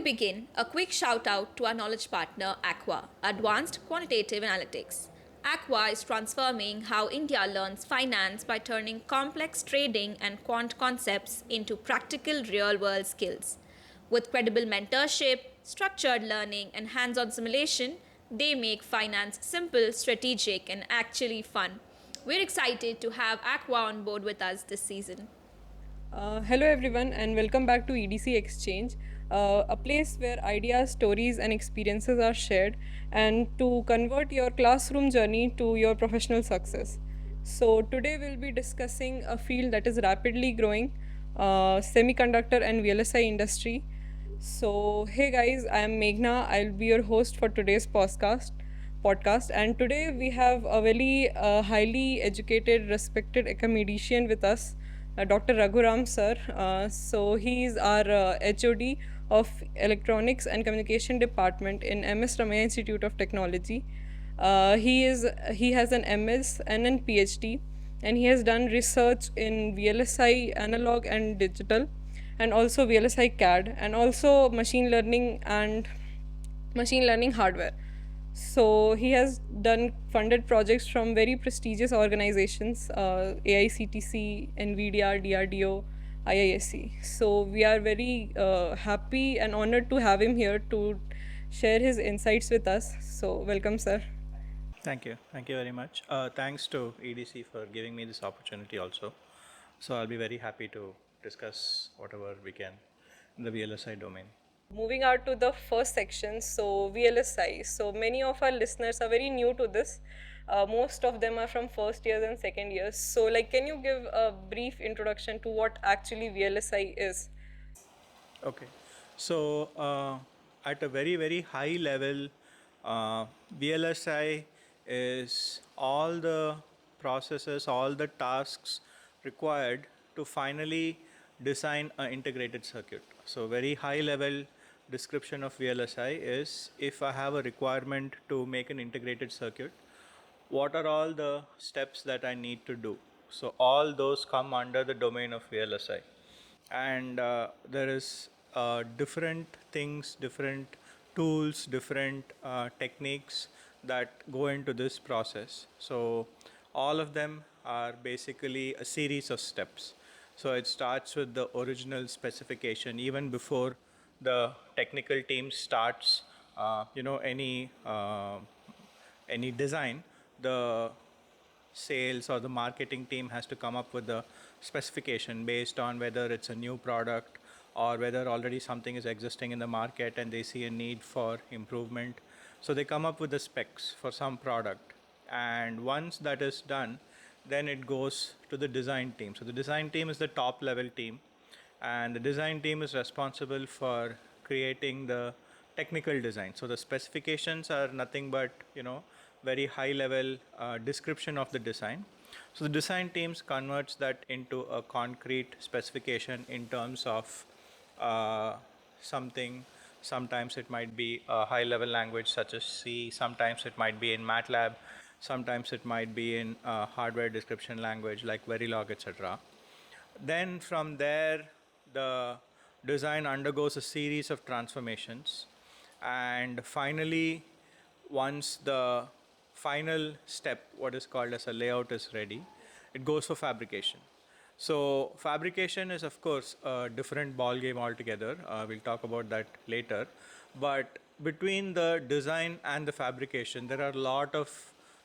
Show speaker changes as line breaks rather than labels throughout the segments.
begin, a quick shout out to our knowledge partner Aqua, Advanced Quantitative Analytics. Aqua is transforming how India learns finance by turning complex trading and quant concepts into practical real world skills. With credible mentorship, structured learning, and hands on simulation, they make finance simple, strategic, and actually fun. We're excited to have Aqua on board with us this season.
Hello, everyone, and welcome back to EDC Exchange, a place where ideas, stories, and experiences are shared and to convert your classroom journey to your professional success. So, today we'll be discussing a field that is rapidly growing semiconductor and VLSI industry. So, hey guys, I am Meghna. I'll be your host for today's podcast, and today we have a very highly educated, respected academician with us, Dr. Raghuram Sir. So he is our HOD of Electronics and Communication Department in MS Ramaiah Institute of Technology. He has an MS and a PhD, and he has done research in VLSI analog and digital, and also VLSI CAD, and also machine learning hardware. So he has done funded projects from very prestigious organizations, AICTC, NVIDIA, DRDO, IISc. So we are very happy and honored to have him here to share his insights with us. So welcome, sir.
Thank you. Thank you very much. Thanks to EDC for giving me this opportunity also. So I'll be very happy to discuss whatever we can in the VLSI domain.
Moving out to the first section, so VLSI. So many of our listeners are very new to this. Most of them are from first years and second years. So, can you give a brief introduction to what actually VLSI is?
Okay. So at a very, very high level, VLSI is all the processes, all the tasks required to finally design an integrated circuit. So very high level description of VLSI is, if I have a requirement to make an integrated circuit, what are all the steps that I need to do? So all those come under the domain of VLSI, and there is different things, different tools, different techniques that go into this process. So all of them are basically a series of steps. So it starts with the original specification even before the technical team starts any design. The sales or the marketing team has to come up with the specification based on whether it's a new product or whether already something is existing in the market and they see a need for improvement. So they come up with the specs for some product, and once that is done, then it goes to the design team. So the design team is the top level team, and the design team is responsible for creating the technical design. So the specifications are nothing but very high level description of the design. So the design teams converts that into a concrete specification in terms of something. Sometimes it might be a high level language such as C, sometimes it might be in MATLAB, sometimes it might be in hardware description language like Verilog, etc. Then from there, the design undergoes a series of transformations, and finally, once the final step, what is called as a layout, is ready, it goes for fabrication. So fabrication is of course a different ball game altogether. We'll talk about that later. But between the design and the fabrication, there are a lot of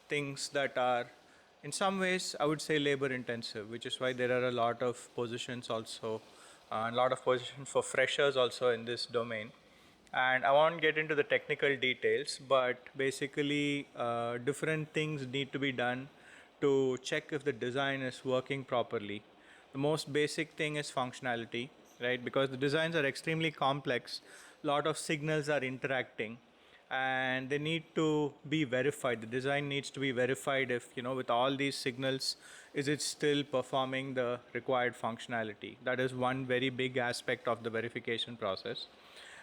things that are in some ways I would say labor intensive, which is why there are a lot of positions also, a lot of positions for freshers also in this domain. And I won't get into the technical details, but basically different things need to be done to check if the design is working properly. The most basic thing is functionality, right? Because the designs are extremely complex, a lot of signals are interacting, and they need to be verified. The design needs to be verified if, with all these signals, is it still performing the required functionality? That is one very big aspect of the verification process.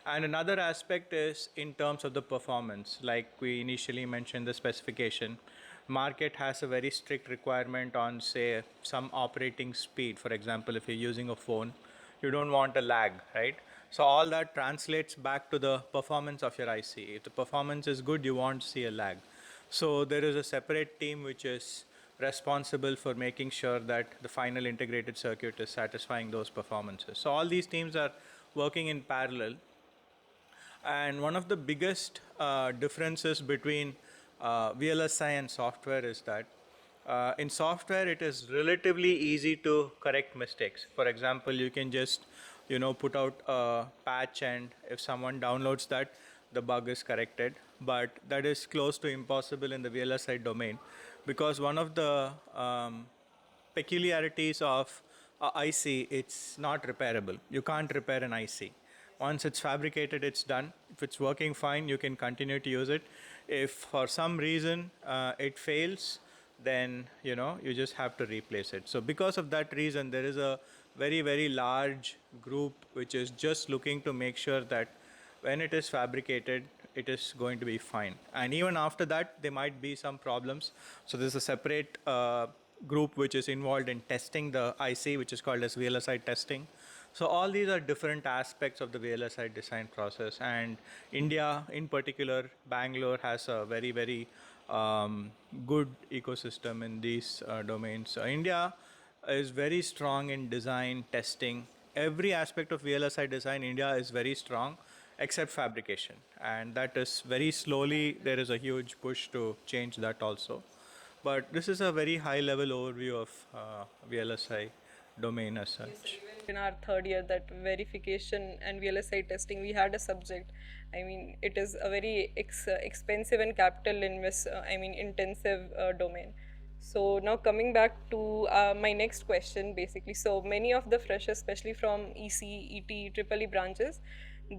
And another aspect is in terms of the performance. Like we initially mentioned, the specification. Market has a very strict requirement on, say, some operating speed. For example, if you're using a phone, you don't want a lag, right? So all that translates back to the performance of your IC. If the performance is good, you won't see a lag. So there is a separate team which is responsible for making sure that the final integrated circuit is satisfying those performances. So all these teams are working in parallel. And one of the biggest differences between VLSI and software is that in software it is relatively easy to correct mistakes. For example, you can just put out a patch, and if someone downloads that, the bug is corrected. But that is close to impossible in the VLSI domain, because one of the peculiarities of IC, it's not repairable. You can't repair an IC. Once it's fabricated, it's done. If it's working fine, you can continue to use it. If for some reason it fails, then you just have to replace it. So because of that reason, there is a very, very large group which is just looking to make sure that when it is fabricated, it is going to be fine. And even after that, there might be some problems. So there's a separate group which is involved in testing the IC, which is called as VLSI testing. So all these are different aspects of the VLSI design process. And India, in particular, Bangalore, has a very, very good ecosystem in these domains. So India is very strong in design, testing. Every aspect of VLSI design, India is very strong, except fabrication. And that is very slowly, there is a huge push to change that also. But this is a very high level overview of VLSI domain as such.
In our third year, that verification and VLSI testing, we had a subject. I mean, it is a very expensive and intensive domain. So now coming back to my next question, basically, so many of the freshers, especially from EC, ET, Triple E branches,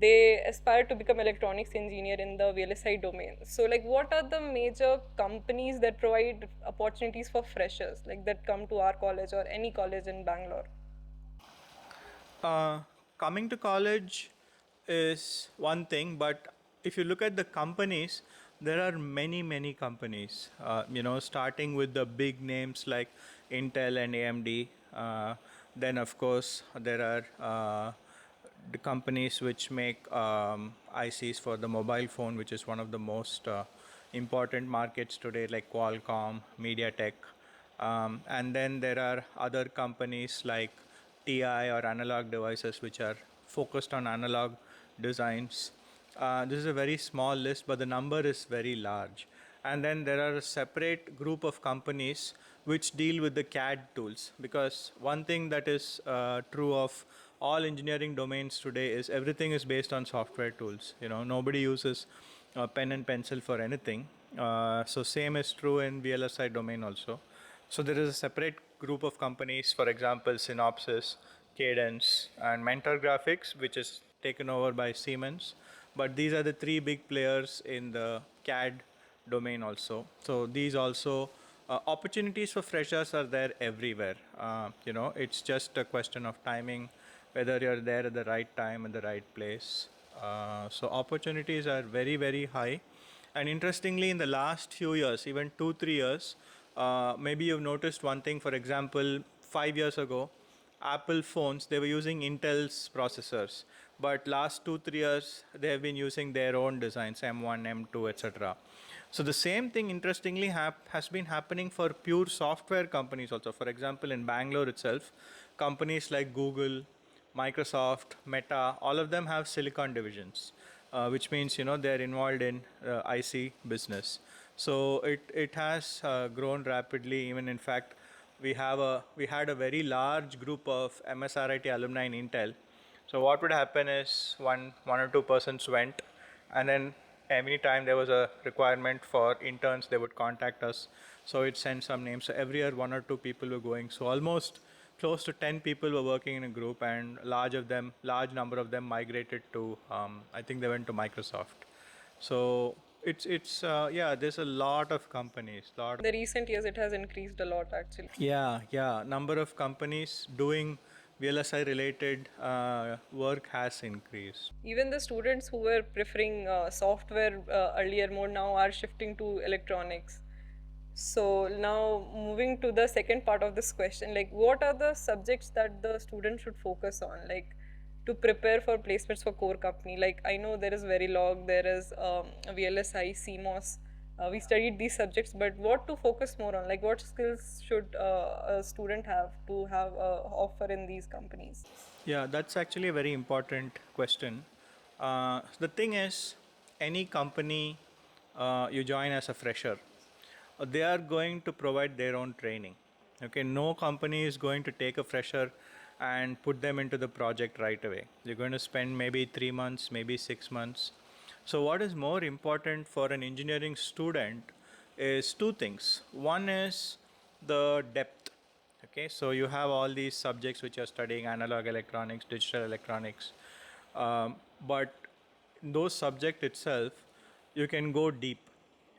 they aspire to become electronics engineer in the VLSI domain. So like, what are the major companies that provide opportunities for freshers, like that come to our college or any college in Bangalore?
Coming to college is one thing, but if you look at the companies, there are many, many companies, starting with the big names like Intel and AMD. Then, of course, there are the companies which make ICs for the mobile phone, which is one of the most important markets today, like Qualcomm, MediaTek. And then there are other companies like TI or Analog Devices, which are focused on analog designs. This is a very small list, but the number is very large. And then there are a separate group of companies which deal with the CAD tools, because one thing that is true of all engineering domains today is everything is based on software tools. Nobody uses pen and pencil for anything. So same is true in VLSI domain also. So there is a separate group of companies, for example, Synopsys, Cadence, and Mentor Graphics, which is taken over by Siemens. But these are the three big players in the CAD domain also. So these also opportunities for freshers are there everywhere. It's just a question of timing, whether you're there at the right time and the right place. So opportunities are very, very high. And interestingly, in the last few years, even 2-3 years, maybe you've noticed one thing. For example, 5 years ago, Apple phones, they were using Intel's processors. But last 2-3 years, they have been using their own designs, M1, M2, etc. So the same thing, interestingly, has been happening for pure software companies also. For example, in Bangalore itself, companies like Google, Microsoft, Meta, all of them have silicon divisions, which means they're involved in IC business. So it has grown rapidly. Even in fact, we had a very large group of MSRIT alumni in Intel. So what would happen is one or two persons went, and then every time there was a requirement for interns, they would contact us. So it sent some names. So every year, 1 or 2 people were going. So almost close to 10 people were working in a group, and large number of them migrated to, I think they went to Microsoft. So there's a lot of companies.
In the recent years, it has increased a lot actually.
Yeah. Number of companies doing VLSI related work has increased.
Even the students who were preferring software earlier more now are shifting to electronics. So now moving to the second part of this question, like what are the subjects that the student should focus on? Like to prepare for placements for core company? Like I know there is Verilog, there is VLSI, CMOS. We studied these subjects, but what to focus more on? Like what skills should a student have to have offer in these companies?
Yeah, that's actually a very important question. The thing is, any company you join as a fresher, they are going to provide their own training. Okay, no company is going to take a fresher and put them into the project right away. You're going to spend maybe 3 months, maybe 6 months. So, what is more important for an engineering student is two things. One is the depth. Okay, so you have all these subjects which are studying analog electronics, digital electronics, but in those subject itself, you can go deep,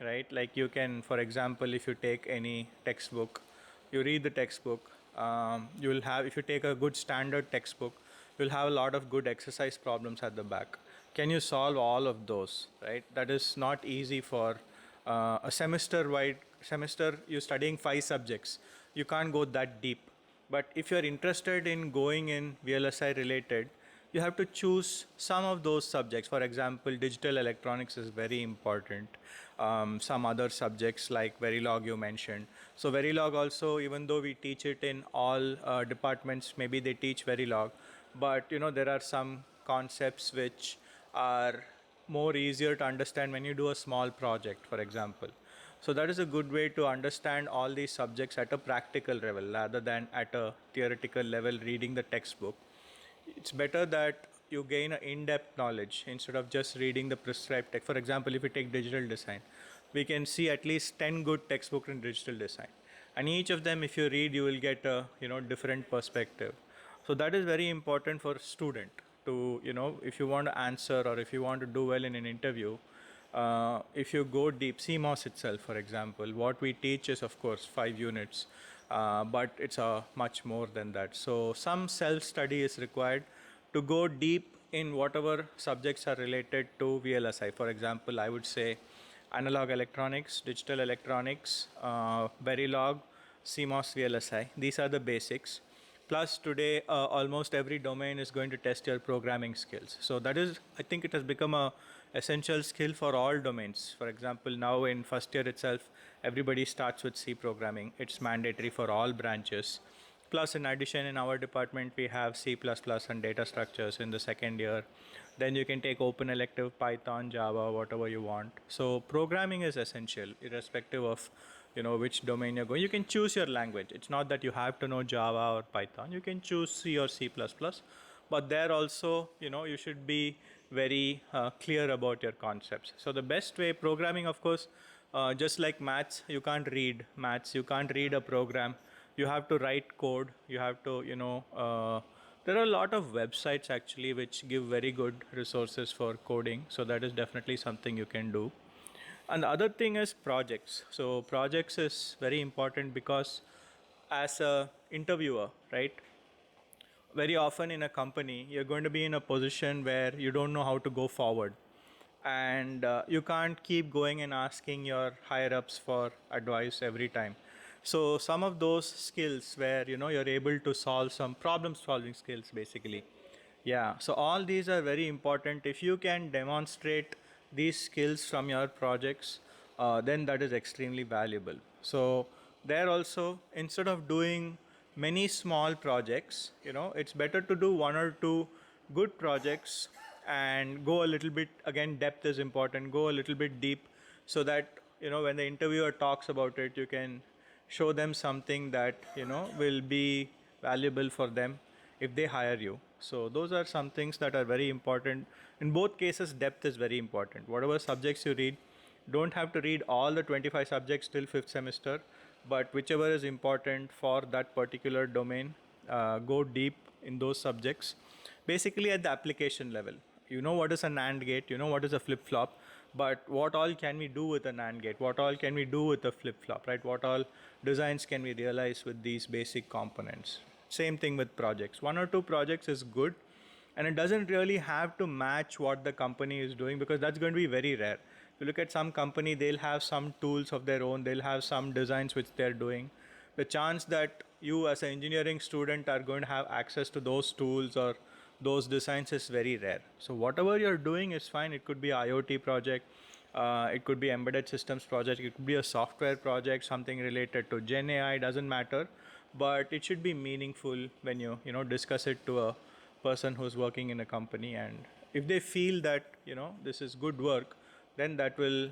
right? Like you can, for example, if you take any textbook, you read the textbook, you will have, if you take a good standard textbook, you'll have a lot of good exercise problems at the back. Can you solve all of those, right? That is not easy for a semester you're studying 5 subjects. You can't go that deep. But if you're interested in going in VLSI related, you have to choose some of those subjects. For example, digital electronics is very important. Some other subjects like Verilog you mentioned. So Verilog also, even though we teach it in all departments, maybe they teach Verilog, but there are some concepts which are more easier to understand when you do a small project, for example. So that is a good way to understand all these subjects at a practical level rather than at a theoretical level reading the textbook. It's better that you gain an in-depth knowledge instead of just reading the prescribed text. For example, if you take digital design, we can see at least 10 good textbooks in digital design. And each of them, if you read, you will get a different perspective. So that is very important for a student to, if you want to answer or if you want to do well in an interview, if you go deep, CMOS itself, for example, what we teach is, of course, 5 units, but it's much more than that. So some self-study is required to go deep in whatever subjects are related to VLSI. For example, I would say analog electronics, digital electronics, Verilog, CMOS, VLSI. These are the basics. Plus today, almost every domain is going to test your programming skills. So that is, I think it has become a essential skill for all domains. For example, now in first year itself, everybody starts with C programming. It's mandatory for all branches. Plus, in addition, in our department, we have C++ and data structures in the second year. Then you can take open elective, Python, Java, whatever you want. So programming is essential, irrespective of which domain you're going. You can choose your language. It's not that you have to know Java or Python. You can choose C or C++. But there also, you should be very clear about your concepts. So the best way, programming, of course, just like maths, you can't read maths. You can't read a program. You have to write code. You have to, there are a lot of websites actually which give very good resources for coding. So that is definitely something you can do. And the other thing is projects. So projects is very important because as a interviewer, right, very often in a company, you're going to be in a position where you don't know how to go forward. And you can't keep going and asking your higher ups for advice every time. So some of those skills where, you're able to solve some problem solving skills basically. Yeah, so all these are very important. If you can demonstrate these skills from your projects, then that is extremely valuable. So there also, instead of doing many small projects, it's better to do one or two good projects and go a little bit, again, depth is important, go a little bit deep so that, when the interviewer talks about it, you can show them something that, will be valuable for them if they hire you. So those are some things that are very important. In both cases, depth is very important. Whatever subjects you read, don't have to read all the 25 subjects till 5th semester, but whichever is important for that particular domain, go deep in those subjects. Basically at the application level, you know what is a NAND gate, you know what is a flip-flop, but what all can we do with a NAND gate? What all can we do with a flip-flop, right? What all designs can we realize with these basic components? Same thing with projects. One or two projects is good, and it doesn't really have to match what the company is doing because that's going to be very rare. If you look at some company, they'll have some tools of their own, they'll have some designs which they're doing. The chance that you as an engineering student are going to have access to those tools or those designs is very rare. So whatever you're doing is fine. It could be IoT project, it could be embedded systems project, it could be a software project, something related to Gen AI, doesn't matter, but it should be meaningful when you discuss it to a person who's working in a company, and if they feel that this is good work, then that will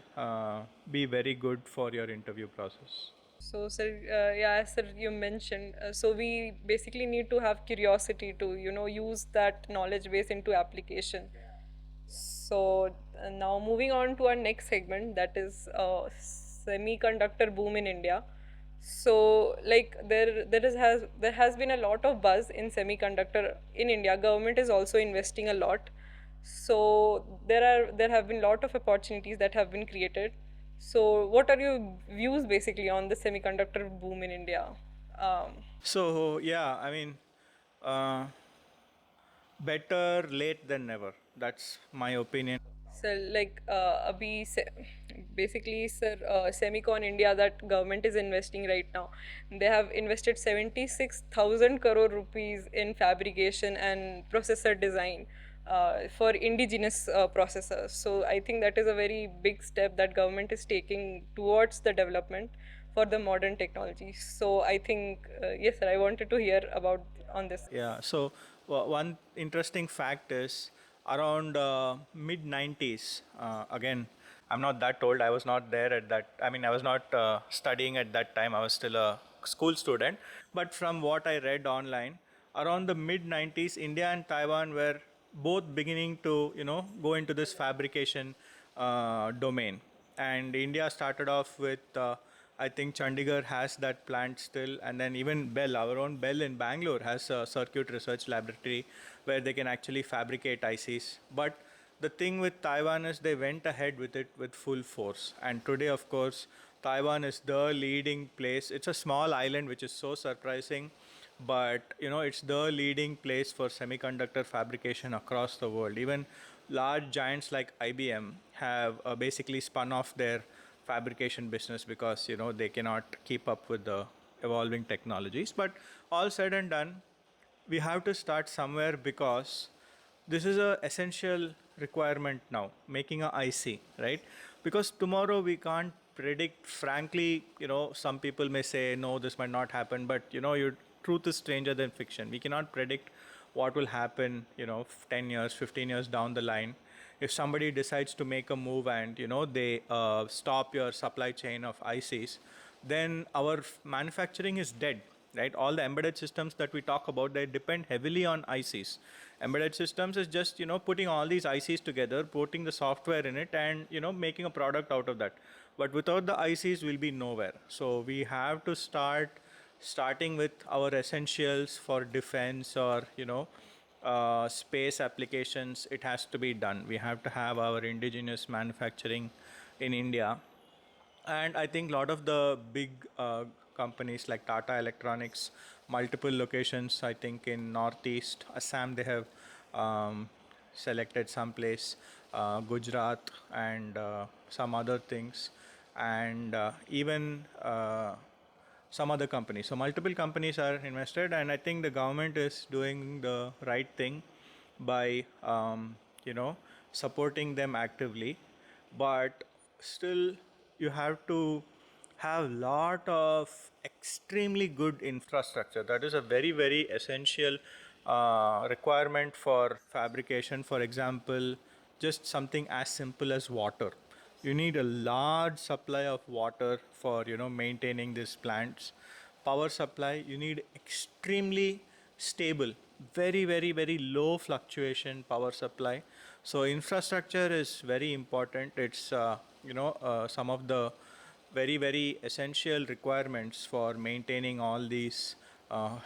be very good for your interview process.
So, sir, yeah, as sir you mentioned, so we basically need to have curiosity to, use that knowledge base into application. So, now moving on to our next segment, that is semiconductor boom in India. So, like there has been a lot of buzz in semiconductor in India. Government is also investing a lot. So there have been a lot of opportunities that have been created. So what are your views basically on the semiconductor boom in India? Um,
So yeah, I mean, uh, better late than never. That's my opinion.
so like basically sir, Semicon India that government is investing right now, they have invested 76,000 crore rupees in fabrication and processor design for indigenous processors. So I think that is a very big step that government is taking towards the development for the modern technology. So I think yes sir, I wanted to hear about on this.
Yeah. So one interesting fact is around mid 90s. Again, I'm not that old. I was not there at that. I mean, I was not studying at that time. I was still a school student. But from what I read online, around the mid 90s, India and Taiwan were both beginning to go into this fabrication domain. And India started off with I think Chandigarh has that plant still, and then even Bell, our own Bell in Bangalore, has a circuit research laboratory where they can actually fabricate ICs. But the thing with Taiwan is they went ahead with it with full force, and today, of course, Taiwan is the leading place. It's a small island, which is so surprising, but it's the leading place for semiconductor fabrication across the world. Even large giants like IBM have basically spun off their fabrication business because they cannot keep up with the evolving technologies. But all said and done, we have to start somewhere because this is a essential requirement now, making a IC, right? Because tomorrow we can't predict. Frankly, some people may say no, this might not happen, but your truth is stranger than fiction. We cannot predict what will happen 10 years, 15 years down the line. If somebody decides to make a move and they stop your supply chain of ICs, then our manufacturing is dead, right? All the embedded systems that we talk about, they depend heavily on ICs. Embedded systems is just putting all these ICs together, putting the software in it, and making a product out of that. But without the ICs, we'll be nowhere. So we have to starting with our essentials for defense or space applications. It has to be done. We have to have our indigenous manufacturing in India. And I think a lot of the big companies like Tata Electronics, multiple locations, I think in Northeast Assam, they have selected some place, Gujarat, and some other things, and even some other companies. So multiple companies are invested, and I think the government is doing the right thing by supporting them actively. But still, you have to have lot of extremely good infrastructure. That is a very very essential requirement for fabrication. For example, just something as simple as water. You need a large supply of water for maintaining these plants. Power supply, you need extremely stable, very very very low fluctuation power supply. So infrastructure is very important. It's some of the very very essential requirements for maintaining all these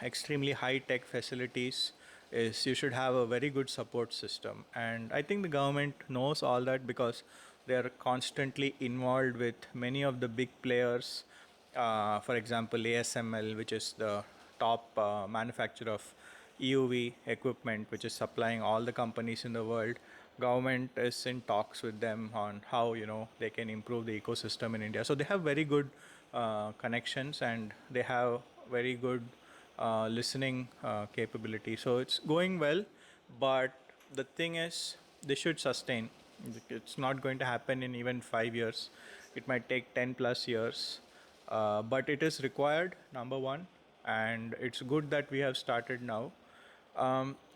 extremely high tech facilities. Is you should have a very good support system, and I think the government knows all that because they are constantly involved with many of the big players. For example, ASML, which is the top manufacturer of EUV equipment, which is supplying all the companies in the world. Government is in talks with them on how they can improve the ecosystem in India. So they have very good connections, and they have very good listening capability. So it's going well, but the thing is, they should sustain. It's not going to happen in even 5 years. It might take 10 plus years, but it is required, number one, and it's good that we have started now.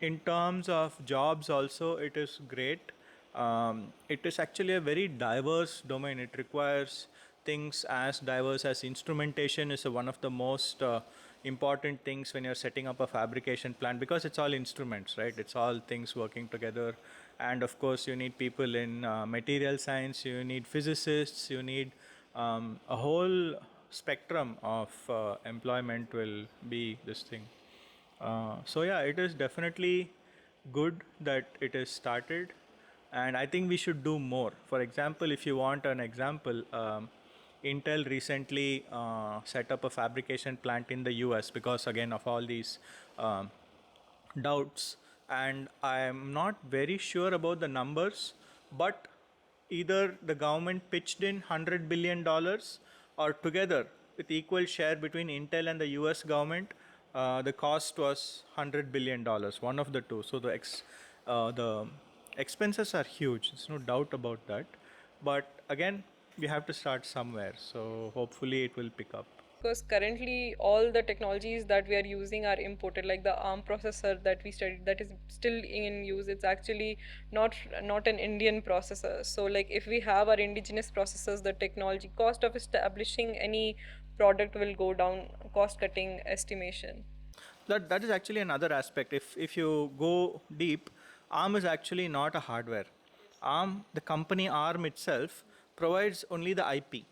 In terms of jobs, also, it is great. It is actually a very diverse domain. It requires things as diverse as instrumentation is one of the most important things when you're setting up a fabrication plant, because it's all instruments, right? It's all things working together. And of course, you need people in material science, you need physicists, you need a whole spectrum of employment will be this thing. So yeah, it is definitely good that it is started, and I think we should do more. For example, if you want an example, Intel recently set up a fabrication plant in the US because again of all these um, doubts, and I am not very sure about the numbers, but either the government pitched in $100 billion or together with equal share between Intel and the US government, the cost was $100 billion, one of the two. So the expenses are huge, there's no doubt about that. But again, we have to start somewhere, so hopefully it will pick up.
Because currently all the technologies that we are using are imported, like the ARM processor that we studied, that is still in use. It's actually not an Indian processor. So like if we have our indigenous processors, the technology cost of establishing any product will go down, cost cutting estimation.
That is actually another aspect. If you go deep, ARM is actually not a hardware. ARM, the company ARM itself, provides only the IP.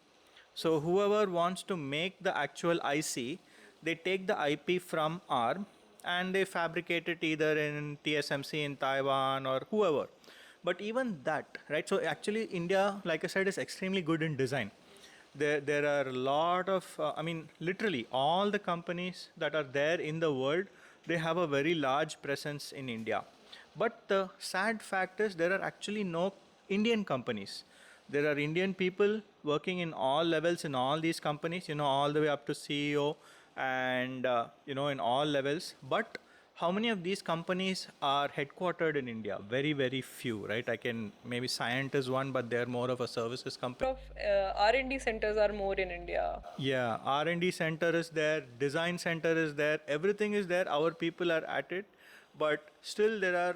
So whoever wants to make the actual IC, they take the IP from ARM and they fabricate it either in TSMC in Taiwan or whoever. But even that, right? So actually, India, like I said, is extremely good in design. There are a lot of I mean, literally all the companies that are there in the world, they have a very large presence in India. But the sad fact is there are actually no Indian companies. There are Indian people working in all levels in all these companies, all the way up to CEO, and in all levels. But how many of these companies are headquartered in India? Very, very few, right? I can maybe Cyient is one, but they're more of a services company.
Of R&D centers are more in India.
Yeah, R&D center is there, design center is there, everything is there. Our people are at it, but still there are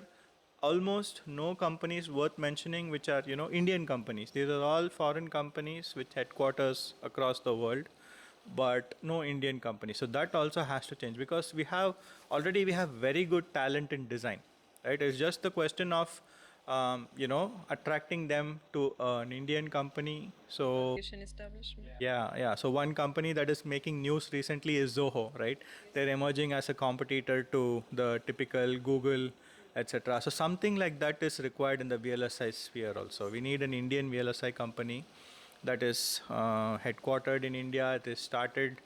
almost no companies worth mentioning which are Indian companies. These are all foreign companies with headquarters across the world, but no Indian company. So that also has to change, because we have very good talent in design, right? It's just the question of attracting them to an Indian company. So
Establishment.
yeah. So one company that is making news recently is Zoho, right? They're emerging as a competitor to the typical Google, etc. So something like that is required in the VLSI sphere also. We need an Indian VLSI company that is headquartered in India. It is started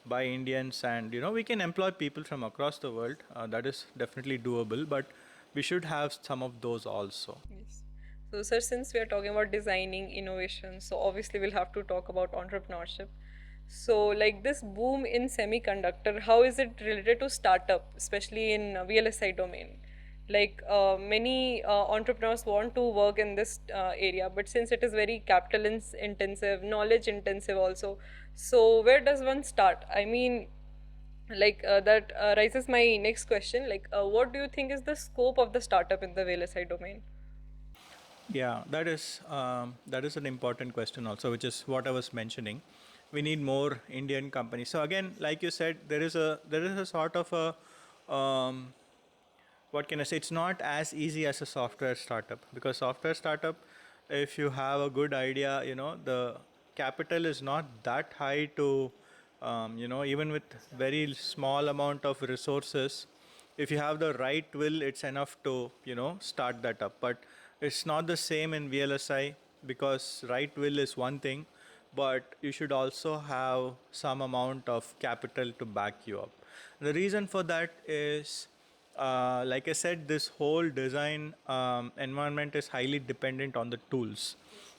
by Indians, and we can employ people from across the world. That is definitely doable, but we should have some of those also.
Yes. So, sir, since we are talking about designing innovation, so obviously we'll have to talk about entrepreneurship. So, like this boom in semiconductor, how is it related to startup, especially in VLSI domain? Like many entrepreneurs want to work in this area, but since it is very capital intensive, knowledge intensive also, so where does one start? I mean, like that raises my next question. Like, what do you think is the scope of the startup in the VLSI domain?
Yeah, that is an important question also, which is what I was mentioning. We need more Indian companies. So again, like you said, there is a sort of a what can I say? It's not as easy as a software startup, because software startup, if you have a good idea, the capital is not that high to, even with very small amount of resources, if you have the right will, it's enough to, start that up. But it's not the same in VLSI, because right will is one thing, but you should also have some amount of capital to back you up. The reason for that is, like I said, this whole design environment is highly dependent on the tools,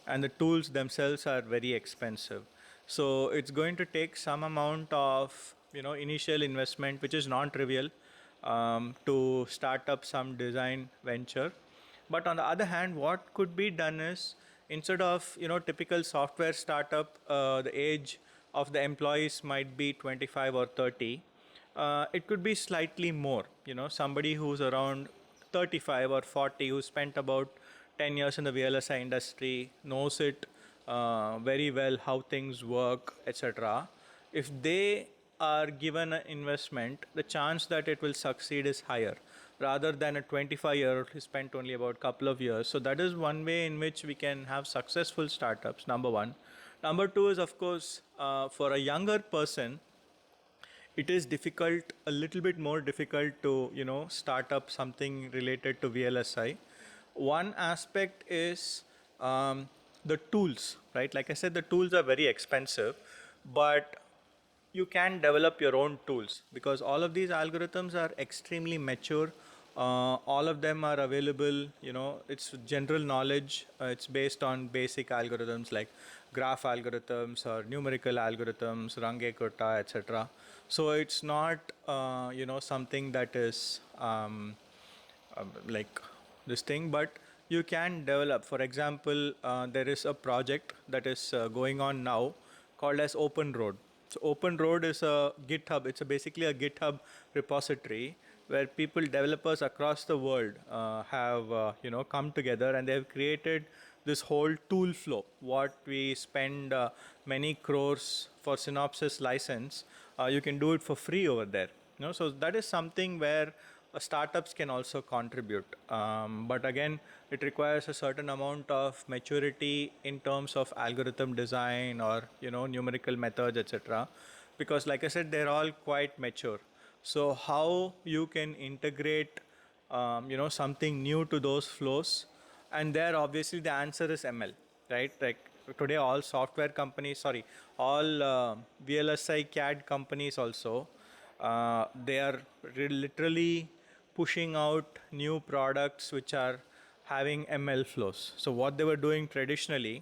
and the tools themselves are very expensive. So it's going to take some amount of initial investment, which is non-trivial. to start up some design venture. But on the other hand, what could be done is, instead of typical software startup, the age of the employees might be 25 or 30. It could be slightly more. Somebody who's around 35 or 40, who spent about 10 years in the VLSI industry, knows it very well, how things work, etc. If they are given an investment, the chance that it will succeed is higher rather than a 25-year-old who spent only about a couple of years. So that is one way in which we can have successful startups, number one. Number two is, of course, for a younger person, it is difficult, a little bit more difficult to start up something related to VLSI. One aspect is the tools, right? Like I said, the tools are very expensive, but you can develop your own tools because all of these algorithms are extremely mature. All of them are available. It's general knowledge. It's based on basic algorithms like graph algorithms or numerical algorithms, Rangekota, etc. So it's not something that is like this thing, but you can develop. For example, there is a project that is going on now called as Open Road. So Open Road is a GitHub. It's basically a GitHub repository where people, developers across the world, have come together, and they've created this whole tool flow. What we spend many crores for Synopsys license, you can do it for free over there. So that is something where startups can also contribute. But again, it requires a certain amount of maturity in terms of algorithm design or numerical methods, etc. Because like I said, they're all quite mature. So how you can integrate something new to those flows, and there obviously the answer is ML, right? Like today, all software companies, all VLSI CAD companies also, they are literally pushing out new products which are having ML flows. So what they were doing traditionally,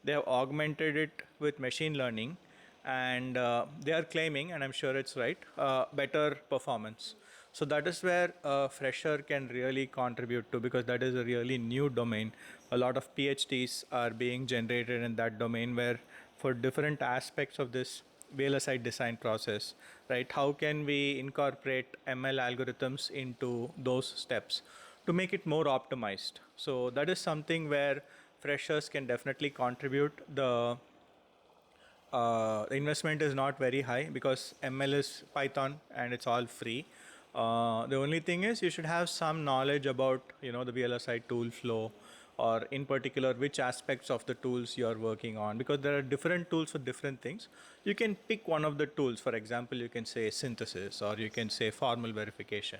they have augmented it with machine learning, and they are claiming, and I'm sure it's right, better performance. So that is where a fresher can really contribute to, because that is a really new domain. A lot of PhDs are being generated in that domain, where for different aspects of this VLSI design process, right? How can we incorporate ML algorithms into those steps to make it more optimized? So that is something where freshers can definitely contribute. The investment is not very high because ML is Python and it's all free. The only thing is you should have some knowledge about the VLSI tool flow, or in particular which aspects of the tools you are working on, because there are different tools for different things. You can pick one of the tools. For example, you can say synthesis, or you can say formal verification,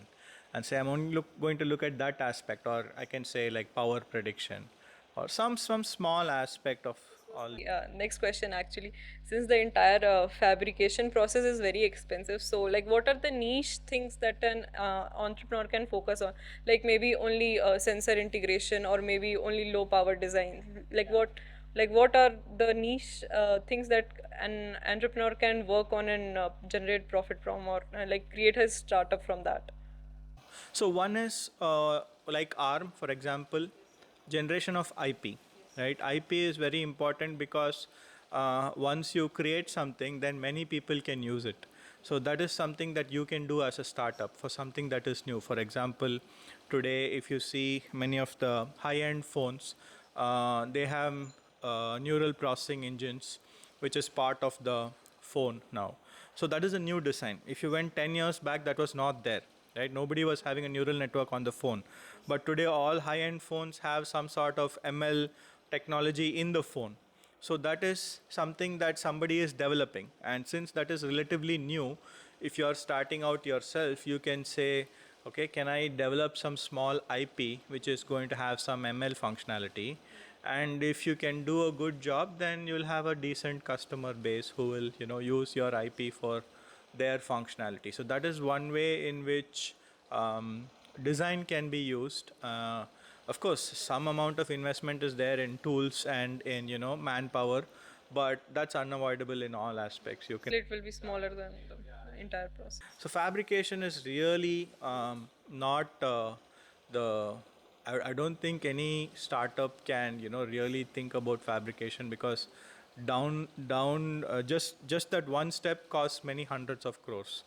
and say I'm only going to look at that aspect, or I can say like power prediction, or some small aspect of all.
Yeah, next question actually. Since the entire fabrication process is very expensive, so like what are the niche things that an entrepreneur can focus on? Like maybe only sensor integration, or maybe only low power design. Like what are the niche things that an entrepreneur can work on and generate profit from, or like create his startup from that?
So one is like ARM, for example, generation of IP, right? IP is very important because once you create something, then many people can use it. So that is something that you can do as a startup for something that is new. For example, today, if you see many of the high-end phones, they have neural processing engines, which is part of the phone now. So that is a new design. If you went 10 years back, that was not there, right? Nobody was having a neural network on the phone. But today, all high-end phones have some sort of ML technology in the phone. So that is something that somebody is developing. And since that is relatively new, if you are starting out yourself, you can say, okay, can I develop some small IP which is going to have some ML functionality? And if you can do a good job, then you'll have a decent customer base who will use your IP for their functionality. So that is one way in which design can be used. Of course, some amount of investment is there in tools and in manpower, but that's unavoidable in all aspects. You can.
It will be smaller than them. entire process?
So fabrication is really not the. I don't think any startup can really think about fabrication, because just that one step costs many hundreds of crores.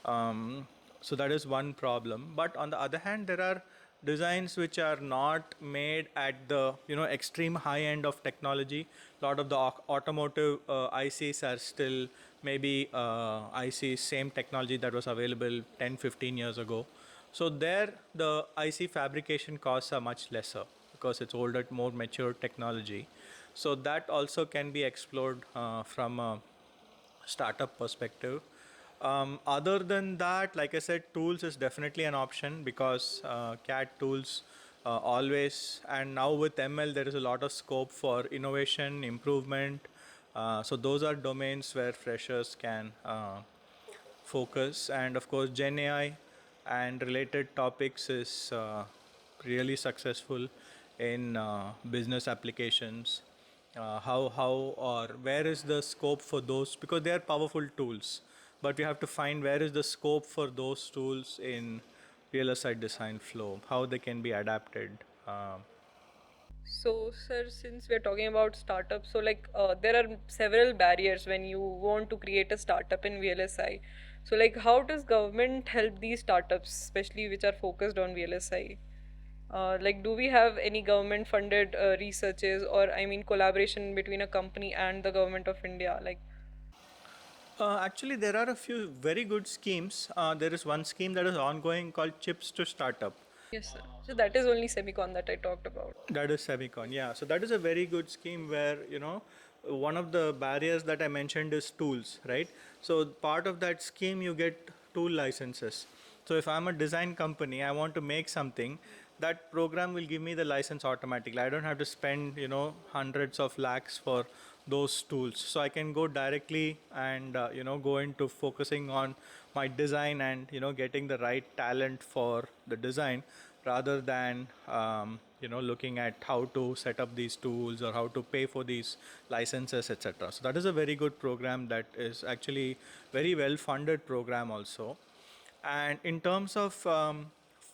So that is one problem. But on the other hand, there are designs which are not made at the extreme high end of technology. A lot of the automotive ICs are still maybe ICs same technology that was available 10-15 years ago. So there the IC fabrication costs are much lesser because it's older, more mature technology. So that also can be explored from a startup perspective. Other than that, like I said, tools is definitely an option, because CAD tools always, and now with ML, there is a lot of scope for innovation, improvement. So those are domains where freshers can focus. And of course, Gen AI and related topics is really successful in business applications. How or where is the scope for those, because they are powerful tools, but we have to find where is the scope for those tools in VLSI design flow, how they can be adapted.
So, sir, since we're talking about startups, so like there are several barriers when you want to create a startup in VLSI. So, like, how does government help these startups, especially which are focused on VLSI? Like, do we have any government-funded researches, or I mean, collaboration between a company and the government of India? Like,
Actually, there are a few very good schemes. There is one scheme that is ongoing called Chips to Startup.
yes, sir. So that is only Semicon that I talked about.
That is Semicon, yeah. So that is a very good scheme where, one of the barriers that I mentioned is tools, right? So part of that scheme, you get tool licenses. So if I'm a design company, I want to make something, that program will give me the license automatically. I don't have to spend, hundreds of lakhs for those tools. So I can go directly and, go into focusing on my design and, getting the right talent for the design, rather than looking at how to set up these tools or how to pay for these licenses, etc. So that is a very good program, that is actually very well funded program also. And in terms of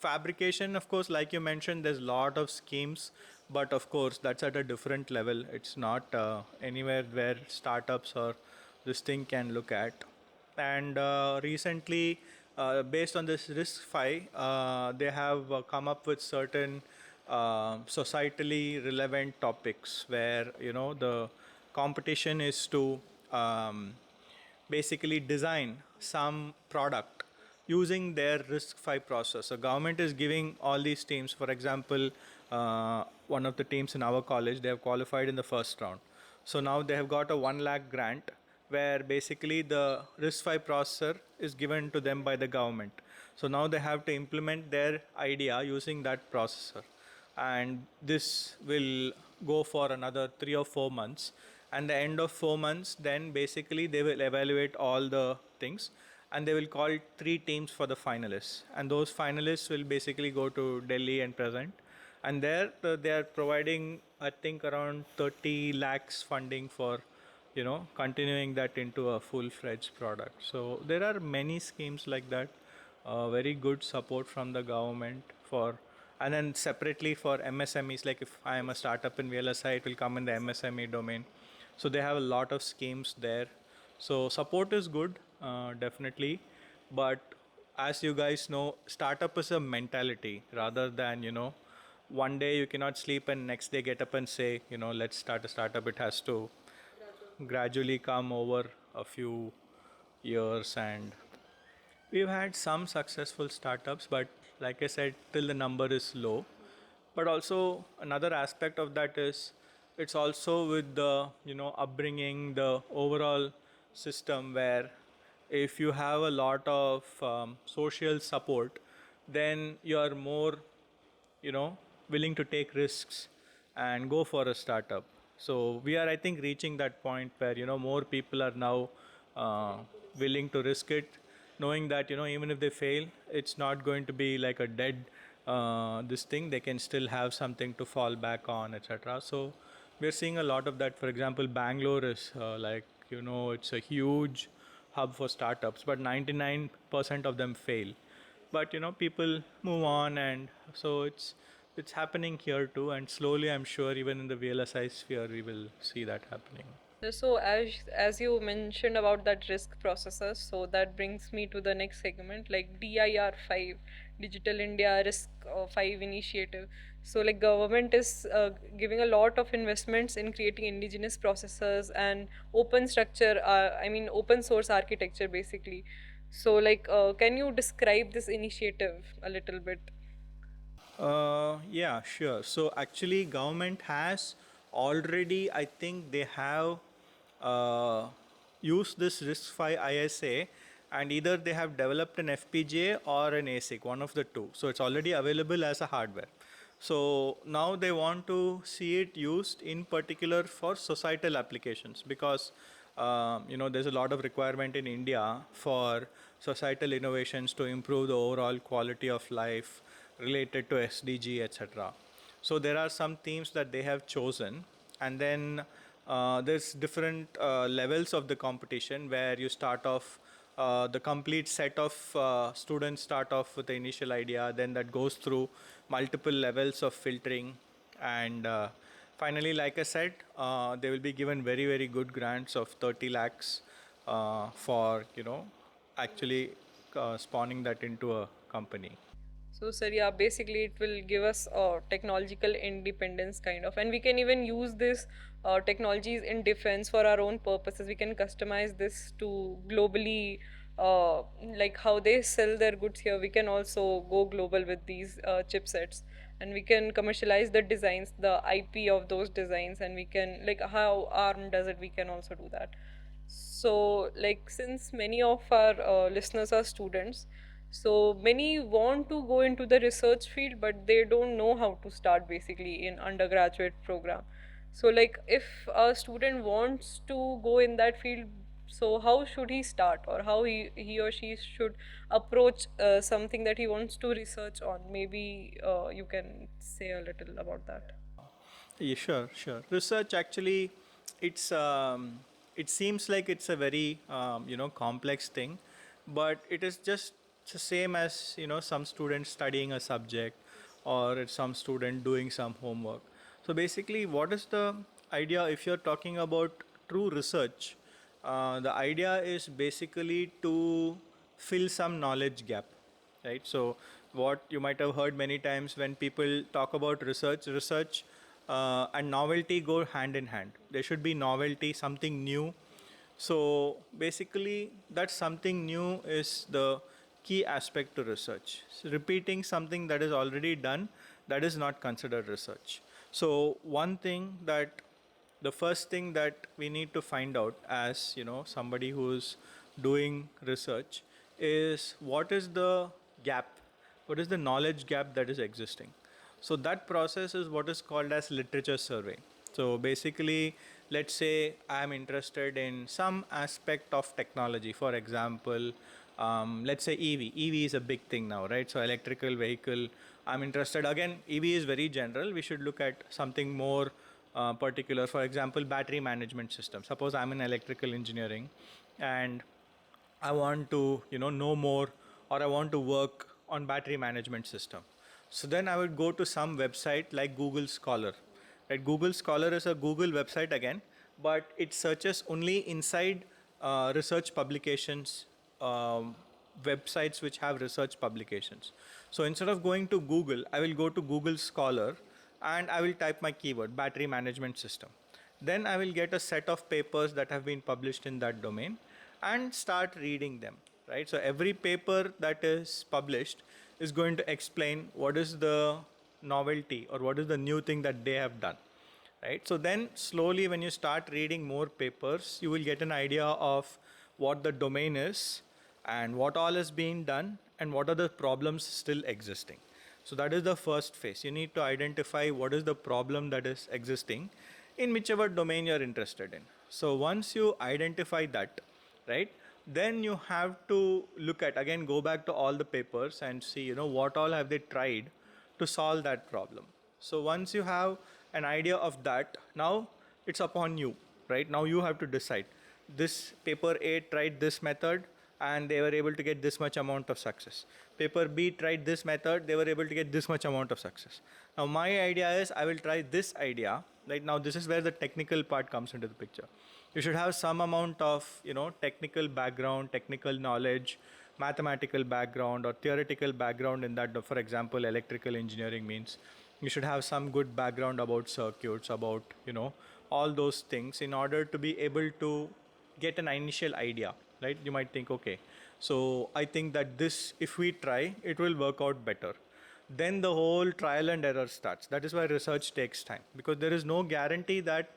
fabrication, of course, like you mentioned, there's a lot of schemes, but of course that's at a different level. It's not anywhere where startups or this thing can look at. And recently, based on this RISC-V, they have come up with certain societally relevant topics where the competition is to basically design some product using their RISC-V process. So government is giving all these teams, for example, one of the teams in our college, they have qualified in the first round. So now they have got a 1 lakh grant, where basically the RISC-V processor is given to them by the government. So now they have to implement their idea using that processor. And this will go for another 3 or 4 months. And the end of 4 months, then basically they will evaluate all the things, and they will call 3 teams for the finalists. And those finalists will basically go to Delhi and present. And there they are providing, I think, around 30 lakhs funding for continuing that into a full-fledged product. So there are many schemes like that. Very good support from the government for, and then separately for MSMEs. Like if I am a startup in VLSI, it will come in the MSME domain. So they have a lot of schemes there. So support is good, definitely. But as you guys know, startup is a mentality rather than one day you cannot sleep and next day get up and say let's start a startup. It has to gradually come over a few years. And we've had some successful startups, but like I said, till the number is low. But also another aspect of that is it's also with the upbringing, the overall system, where if you have a lot of social support, then you are more you know willing to take risks and go for a startup. So we are, I think, reaching that point where more people are now uh, willing to risk it, knowing that even if they fail, it's not going to be like a dead this thing. They can still have something to fall back on, etc. So we're seeing a lot of that. For example, Bangalore is it's a huge hub for startups, but 99% of them fail. But people move on, and so it's happening here too. And slowly, I'm sure even in the VLSI sphere, we will see that happening.
So as you mentioned about that risk processors, so that brings me to the next segment, like DIR 5, Digital India Risk 5 initiative. So like government is giving a lot of investments in creating indigenous processors and open structure. I mean open source architecture basically. So like, can you describe this initiative a little bit?
Yeah, sure. So actually, government has already, I think they have uh, used this RISC-V ISA, and either they have developed an FPGA or an ASIC, one of the two. So it's already available as a hardware. So now they want to see it used in particular for societal applications, because there's a lot of requirement in India for societal innovations to improve the overall quality of life related to SDG, etc. So there are some themes that they have chosen, and then there's different levels of the competition where you start off. The complete set of students start off with the initial idea, then that goes through multiple levels of filtering, and finally, like I said, they will be given very, very good grants of 30 lakhs for actually spawning that into a company.
So, sir, yeah, basically it will give us technological independence kind of, and we can even use this technologies in defense for our own purposes. We can customize this to globally, like how they sell their goods here. We can also go global with these chipsets, and we can commercialize the designs, the IP of those designs, and we can, like how ARM does it, we can also do that. So, like, since many of our listeners are students, so many want to go into the research field, but they don't know how to start basically in undergraduate program. So, like, if a student wants to go in that field, so how should he start, or how he or she should approach something that he wants to research on? Maybe you can say a little about that.
Yeah, sure, sure. Research actually, it seems like it's a very complex thing, but it is just the same as some student studying a subject, or it's some student doing some homework. So basically, what is the idea if you're talking about true research? The idea is basically to fill some knowledge gap, right? So what you might have heard many times when people talk about research and novelty go hand in hand. There should be novelty, something new. So basically, that something new is the key aspect to research. So repeating something that is already done, that is not considered research. So the first thing that we need to find out as somebody who's doing research is what is the gap, what is the knowledge gap that is existing. So that process is what is called as literature survey. So basically, let's say I'm interested in some aspect of technology. For example, let's say EV. EV is a big thing now, right? So electrical vehicle. I'm interested. Again, EV is very general. We should look at something more particular. For example, battery management system. Suppose I'm in electrical engineering, and I want to know more, or I want to work on battery management system. So then I would go to some website like Google Scholar. Right? Google Scholar is a Google website again, but it searches only inside research publications, websites which have research publications. So instead of going to Google, I will go to Google Scholar, and I will type my keyword battery management system. Then I will get a set of papers that have been published in that domain and start reading them, right? So every paper that is published is going to explain what is the novelty or what is the new thing that they have done, right? So then slowly when you start reading more papers, you will get an idea of what the domain is and what all is being done and what are the problems still existing. So that is the first phase. You need to identify what is the problem that is existing in whichever domain you're interested in. So once you identify that, right, then you have to look at, again, go back to all the papers and see, what all have they tried to solve that problem. So once you have an idea of that, now it's upon you, right? Now you have to decide. this paper A tried this method and they were able to get this much amount of success. Paper B tried this method, they were able to get this much amount of success. Now my idea is I will try this idea. Right now this is where the technical part comes into the picture. You should have some amount of, technical background, technical knowledge, mathematical background or theoretical background in that. For example, electrical engineering means you should have some good background about circuits, about, all those things in order to be able to get an initial idea, right? You might think, okay, so I think that this, if we try, it will work out better. Then the whole trial and error starts. That is why research takes time, because there is no guarantee that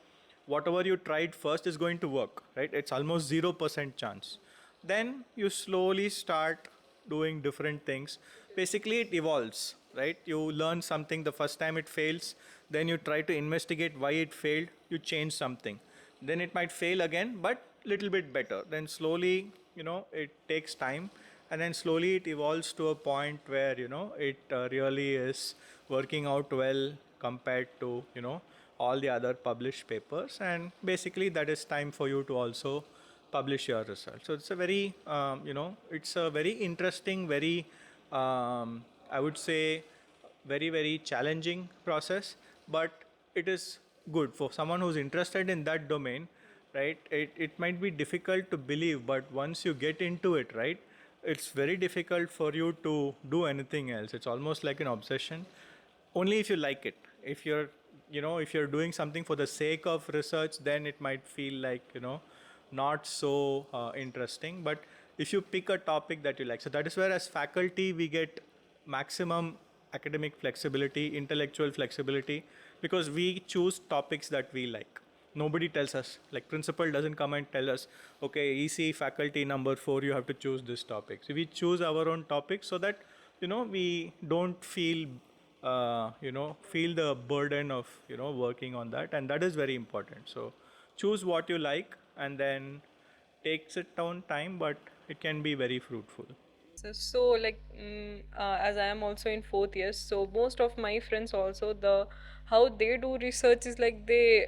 whatever you tried first is going to work, right? It's almost 0% chance. Then you slowly start doing different things. Basically it evolves, right? You learn something the first time, it fails, then you try to investigate why it failed, you change something, then it might fail again but little bit better, then slowly, it takes time, and then slowly it evolves to a point where, it really is working out well compared to, all the other published papers, and basically that is time for you to also publish your results. So it's a very, it's a very interesting, very, I would say, very, very challenging process, but it is good for someone who's interested in that domain, right? It might be difficult to believe, but once you get into it, right, it's very difficult for you to do anything else. It's almost like an obsession, only if you like it. If you're, if you're doing something for the sake of research, then it might feel like, not so interesting. But if you pick a topic that you like, so that is where as faculty we get maximum academic flexibility, intellectual flexibility, because we choose topics that we like. Nobody tells us, like principal doesn't come and tell us, okay, ECE faculty number 4, you have to choose this topic. So we choose our own topics so that, we don't feel, feel the burden of, working on that. And that is very important. So choose what you like, and then takes its own time, but it can be very fruitful.
So like as I am also in fourth year, so most of my friends also, the how they do research is like they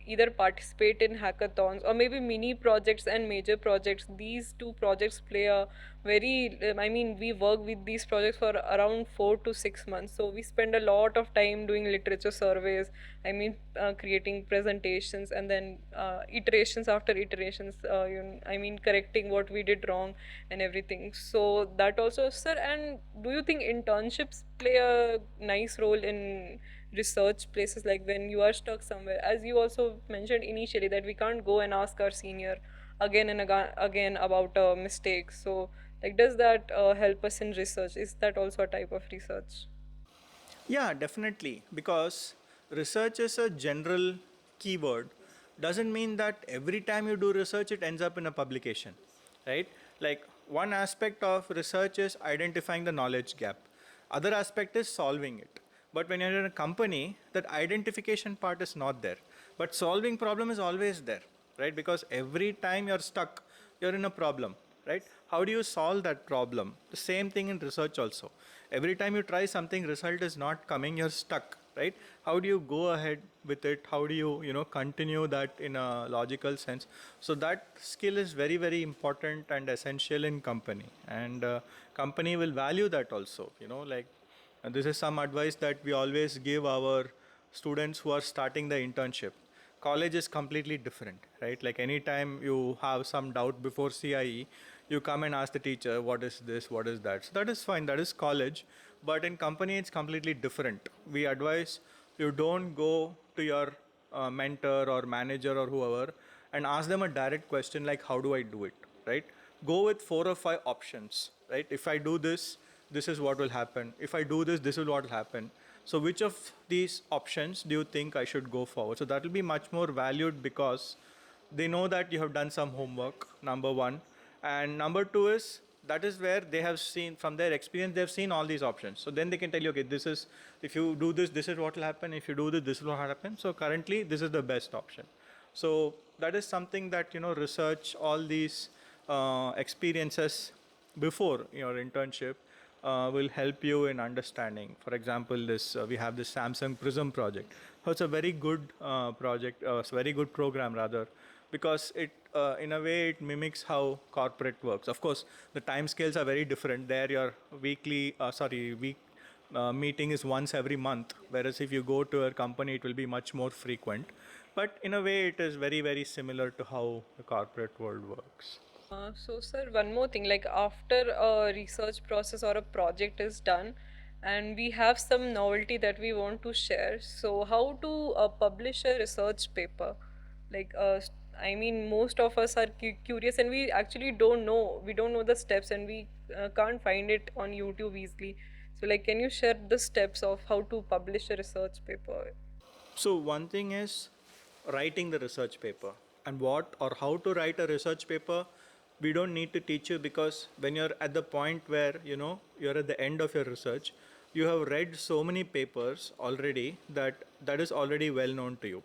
either participate in hackathons or maybe mini projects and major projects. These two projects play a very I mean we work with these projects for around 4 to 6 months, so we spend a lot of time doing literature surveys, I mean creating presentations, and then iterations after iterations, I mean correcting what we did wrong and everything. So that also, sir. And do you think internships play a nice role in research places, like when you are stuck somewhere, as you also mentioned initially that we can't go and ask our senior again and again about a mistake? So like does that help us in research? Is that also a type of research?
Yeah, definitely. Because research is a general keyword. Doesn't mean that every time you do research, it ends up in a publication, right? Like one aspect of research is identifying the knowledge gap. Other aspect is solving it. But when you're in a company, that identification part is not there. But solving problem is always there, right? Because every time you're stuck, you're in a problem, right? How do you solve that problem? The same thing in research also. Every time you try something, result is not coming, you're stuck, right? How do you go ahead with it? How do you, continue that in a logical sense? So that skill is very, very important and essential in company. And company will value that also, like, and this is some advice that we always give our students who are starting the internship. College is completely different, right? Like anytime you have some doubt before CIE, you come and ask the teacher, what is this, what is that? So that is fine, that is college. But in company, it's completely different. We advise you don't go to your mentor or manager or whoever and ask them a direct question like, how do I do it, right? Go with 4 or 5 options, right? If I do this, this is what will happen. If I do this, this is what will happen. So which of these options do you think I should go forward? So that will be much more valued because they know that you have done some homework, number one. And number two is, that is where they have seen, from their experience, they have seen all these options. So then they can tell you, okay, this is, if you do this, this is what will happen. If you do this, this is what will happen. So currently, this is the best option. So that is something that, research, all these experiences before your internship will help you in understanding. For example, this we have this Samsung Prism project. So it's a very good project, it's a very good program rather, because it in a way it mimics how corporate works. Of course, the time scales are very different. There, your week meeting is once every month, whereas if you go to a company, it will be much more frequent. But in a way, it is very, very similar to how the corporate world works.
So, sir, one more thing, like after a research process or a project is done, and we have some novelty that we want to share. So, how to publish a research paper? Like, I mean, most of us are curious, and we actually don't know. We don't know the steps, and we can't find it on YouTube easily. So, like, can you share the steps of how to publish a research paper?
So one thing is writing the research paper, and what or how to write a research paper, we don't need to teach you, because when you're at the point where you're at the end of your research, you have read so many papers already that that is already well known to you.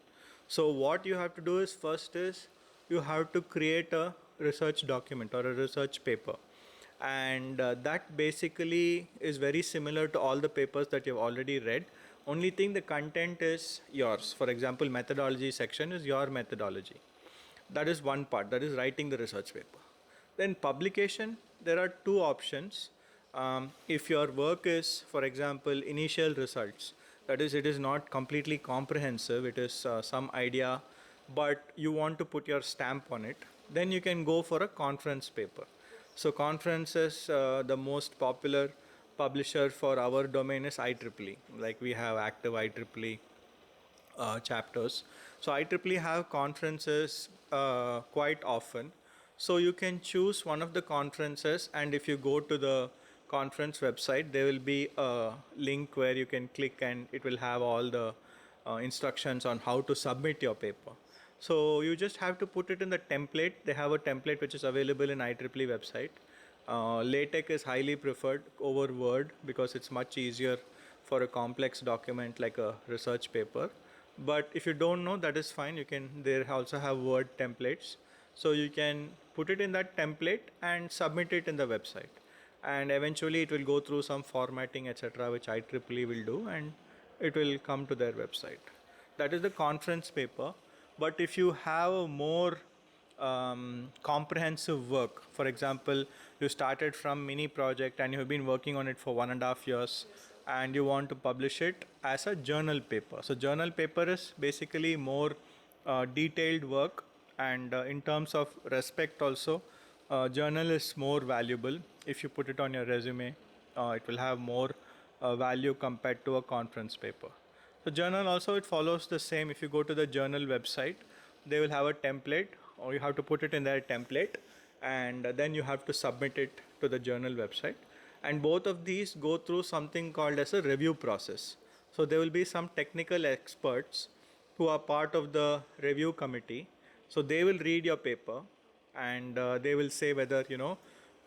So what you have to do is, first is you have to create a research document or a research paper, and that basically is very similar to all the papers that you've already read. Only thing, the content is yours. For example, methodology section is your methodology. That is one part, that is writing the research paper. Then publication, there are two options. If your work is, for example, initial results, that is, it is not completely comprehensive, it is some idea, but you want to put your stamp on it, then you can go for a conference paper. So conference is the most popular publisher for our domain is IEEE. Like, we have active IEEE chapters. So IEEE have conferences quite often. So you can choose one of the conferences, and if you go to the conference website, there will be a link where you can click, and it will have all the instructions on how to submit your paper. So you just have to put it in the template. They have a template which is available in IEEE website. LaTeX is highly preferred over Word because it's much easier for a complex document like a research paper. But if you don't know, that is fine. You can, they also have Word templates. So you can put it in that template and submit it in the website. And eventually it will go through some formatting, etc., which IEEE will do, and it will come to their website. That is the conference paper. But if you have a more comprehensive work, for example, you started from mini project and you have been working on it for 1.5 years, and you want to publish it as a journal paper. So journal paper is basically more detailed work, and in terms of respect also, journal is more valuable. If you put it on your resume, it will have more value compared to a conference paper. So journal also, it follows the same. If you go to the journal website, they will have a template, or you have to put it in their template, and then you have to submit it to the journal website. And both of these go through something called as a review process. So there will be some technical experts who are part of the review committee. So they will read your paper, and they will say whether,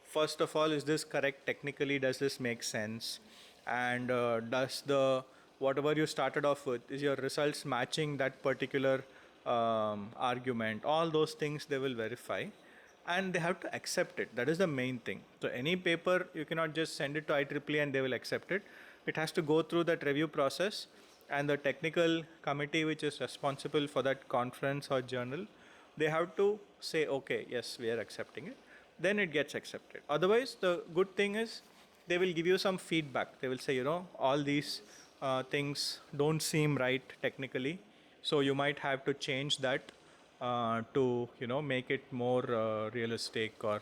first of all, is this correct technically? Does this make sense? And does the whatever you started off with, is your results matching that particular argument? All those things they will verify, and they have to accept it. That is the main thing. So any paper, you cannot just send it to IEEE and they will accept it. It has to go through that review process, and the technical committee which is responsible for that conference or journal, they have to say, okay, yes, we are accepting it. Then it gets accepted. Otherwise, the good thing is they will give you some feedback. They will say, all these things don't seem right technically, so you might have to change that to make it more realistic, or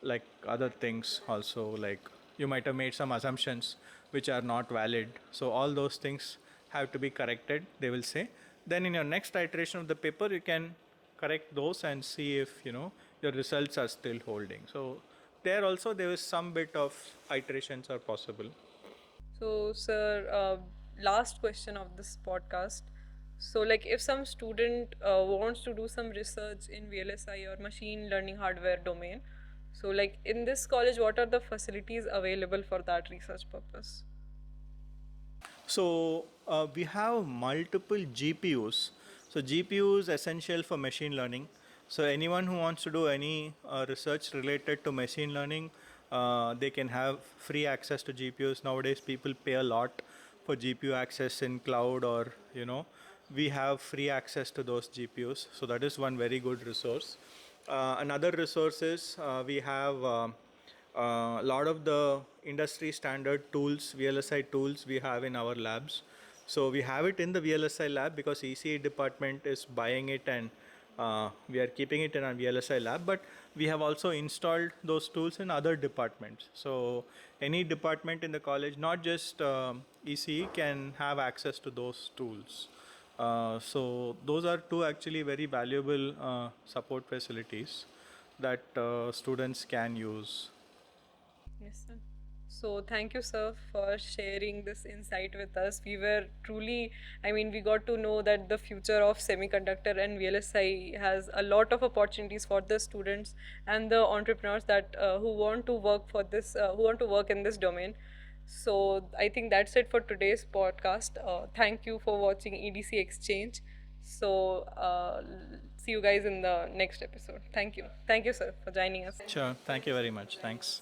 like other things also, like you might have made some assumptions which are not valid. So all those things have to be corrected, they will say. Then in your next iteration of the paper, you can correct those and see if your results are still holding. So there also, there is some bit of iterations are possible.
So, sir, last question of this podcast. So, like, if some student wants to do some research in VLSI or machine learning hardware domain, so like in this college, what are the facilities available for that research purpose?
So we have multiple GPUs. So GPU is essential for machine learning. So anyone who wants to do any research related to machine learning, they can have free access to GPUs. Nowadays, people pay a lot for GPU access in cloud, or we have free access to those GPUs. So that is one very good resource. Another resource is we have a lot of the industry standard tools, VLSI tools we have in our labs. So we have it in the VLSI lab because ECE department is buying it, and we are keeping it in our VLSI lab, but we have also installed those tools in other departments. So any department in the college, not just ECE, can have access to those tools. So those are two actually very valuable support facilities that students can use.
Yes, sir. So thank you, sir, for sharing this insight with us. We were truly, I mean, we got to know that the future of semiconductor and VLSI has a lot of opportunities for the students and the entrepreneurs that who want to work for this, who want to work in this domain. So I think that's it for today's podcast. Thank you for watching EDC Exchange. So see you guys in the next episode. Thank you. Thank you, sir, for joining us.
Sure. Thank you very much. Thanks.